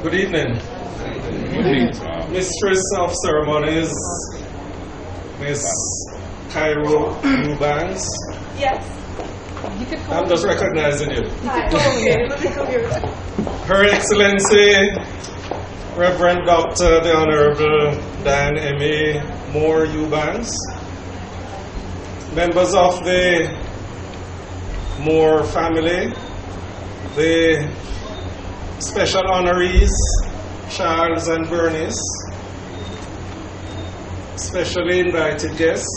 Good evening. Good evening. Mistress of Ceremonies, Miss Cairo Eubanks. Yes. I'm just recognizing you. Hi. Okay, let me come here. Her Excellency, Reverend Dr. the Honorable Diane M.A. Moore Eubanks, members of the Moore family, the special honorees, Charles and Burnice, specially invited guests.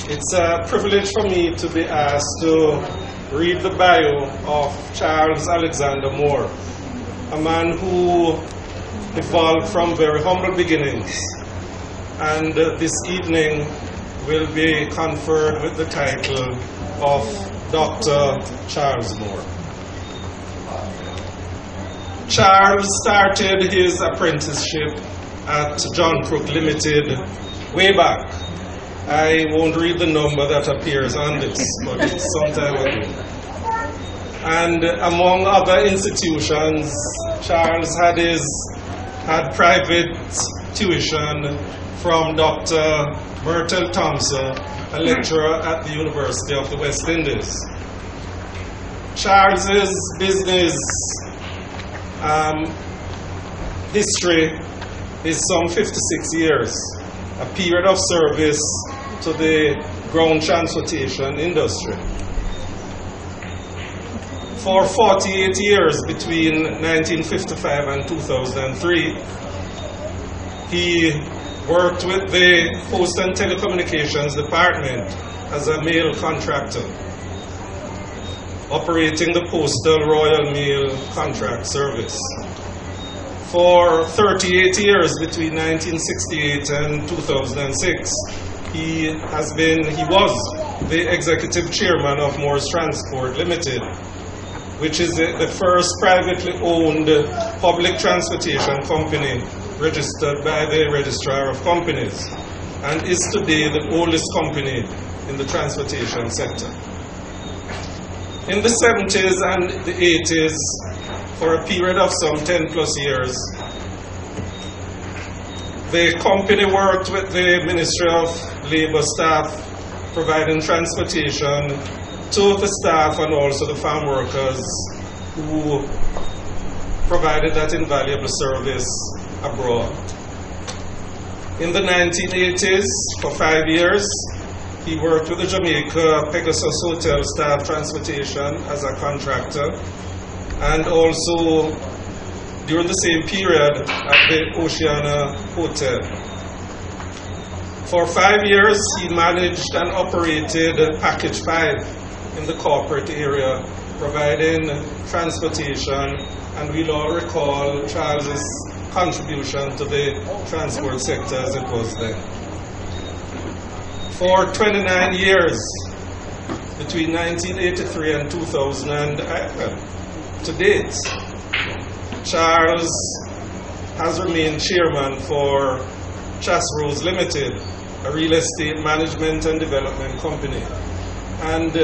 It's a privilege for me to be asked to read the bio of Charles Alexander Moore, a man who evolved from very humble beginnings, and this evening will be conferred with the title of Dr. Charles Moore. Charles started his apprenticeship at John Crook Limited way back. I won't read the number that appears on this, but it's some time ago. And among other institutions, Charles had private tuition from Dr. Myrtle Thompson, a lecturer at the University of the West Indies. Charles's business history is some 56 years, a period of service to the ground transportation industry. For 48 years, between 1955 and 2003, he worked with the Post and Telecommunications Department as a mail contractor, operating the Postal Royal Mail Contract Service. For 38 years, between 1968 and 2006, he was the executive chairman of Moore's Transport Limited, which is the first privately owned public transportation company registered by the Registrar of Companies, and is today the oldest company in the transportation sector. In the 70s and the 80s, for a period of some 10 plus years, the company worked with the Ministry of Labour staff, providing transportation to the staff and also the farm workers who provided that invaluable service abroad. In the 1980s, for 5 years, he worked with the Jamaica Pegasus Hotel staff transportation as a contractor, and also during the same period at the Oceana Hotel. For 5 years, he managed and operated Package 5 in the corporate area, providing transportation, and we'll all recall Charles's contribution to the transport sector as it was then. For 29 years, between 1983 and 2000, to date, Charles has remained chairman for Chasrose Limited, a real estate management and development company. And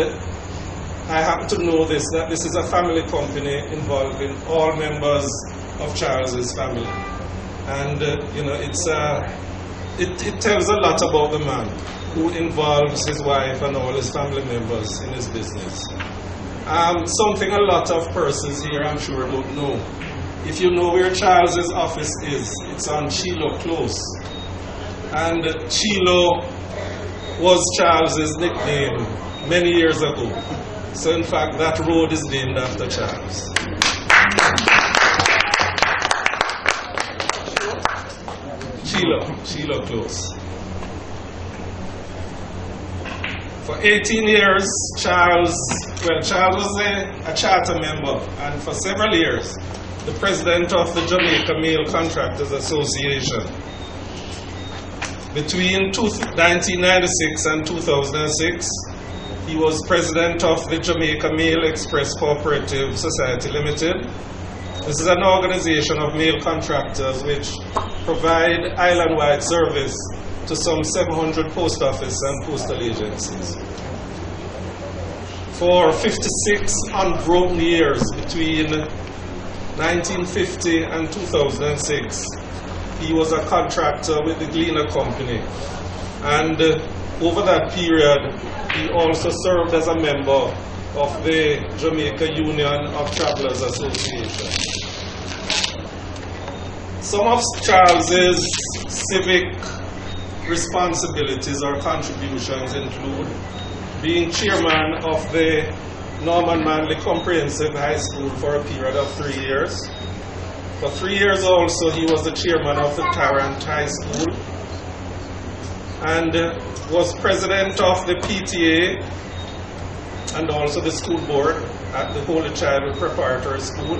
I happen to know that this is a family company involving all members of Charles's family. And it tells a lot about the man who involves his wife and all his family members in his business. Something a lot of persons here, I'm sure, don't know. If you know where Charles's office is, it's on Chilo Close. And Chilo was Charles's nickname many years ago. So in fact, that road is named after Charles. Chilo Close. For 18 years, Charles was a charter member, and for several years, the president of the Jamaica Mail Contractors Association. Between 1996 and 2006, he was president of the Jamaica Mail Express Cooperative Society Limited. This is an organization of mail contractors which provide island-wide service to some 700 post office and postal agencies. For 56 unbroken years between 1950 and 2006, he was a contractor with the Gleaner Company. And over that period, he also served as a member of the Jamaica Union of Travelers Association. Some of Charles's civic responsibilities or contributions include being chairman of the Norman Manley Comprehensive High School for a period of 3 years. For 3 years also, he was the chairman of the Tarrant High School and was president of the PTA and also the school board at the Holy Childhood Preparatory School,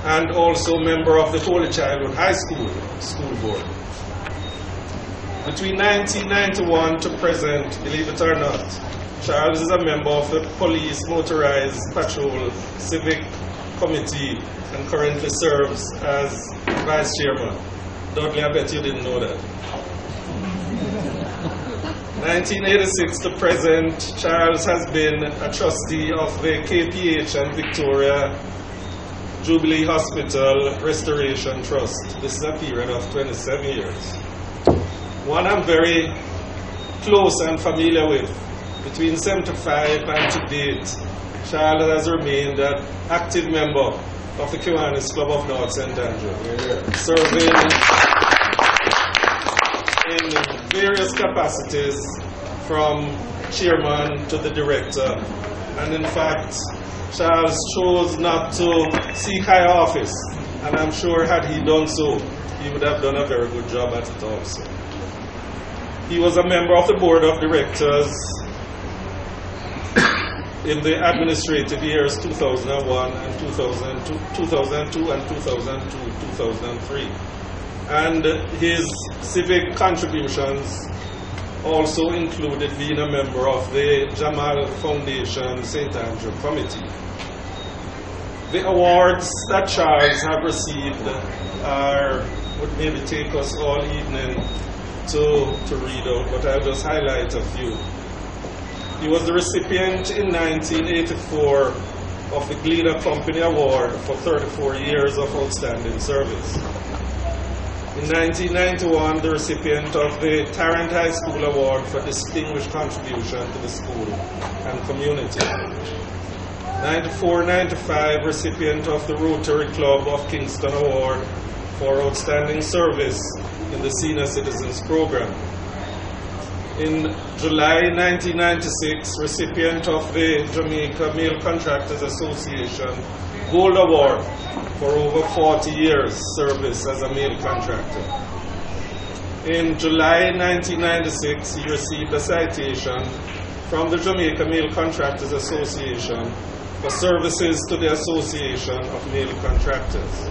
and also member of the Holy Childhood High School school board. Between 1991 to present, believe it or not, Charles is a member of the Police Motorized Patrol Civic Committee and currently serves as vice chairman. Dudley, I bet you didn't know that. 1986 to present, Charles has been a trustee of the KPH and Victoria Jubilee Hospital Restoration Trust. This is a period of 27 years. One I'm very close and familiar with. Between 75 and to date, Charles has remained an active member of the Kiwanis Club of North St. Andrew, serving in various capacities from chairman to the director. And in fact, Charles chose not to seek higher office, and I'm sure had he done so, he would have done a very good job at it also. He was a member of the board of directors in the administrative years 2001 and 2002 and 2003. And his civic contributions also included being a member of the Jamal Foundation St. Andrew Committee. The awards that Charles have received would maybe take us all evening to read out, but I'll just highlight a few. He was the recipient in 1984 of the Gleaner Company Award for 34 years of outstanding service. In 1991, the recipient of the Tarrant High School Award for distinguished contribution to the school and community. 94-95, recipient of the Rotary Club of Kingston Award for outstanding service in the Senior Citizens Program. In July 1996, recipient of the Jamaica Male Contractors Association Gold Award for over 40 years service as a male contractor. In July 1996, he received a citation from the Jamaica Male Contractors Association for services to the Association of Male Contractors.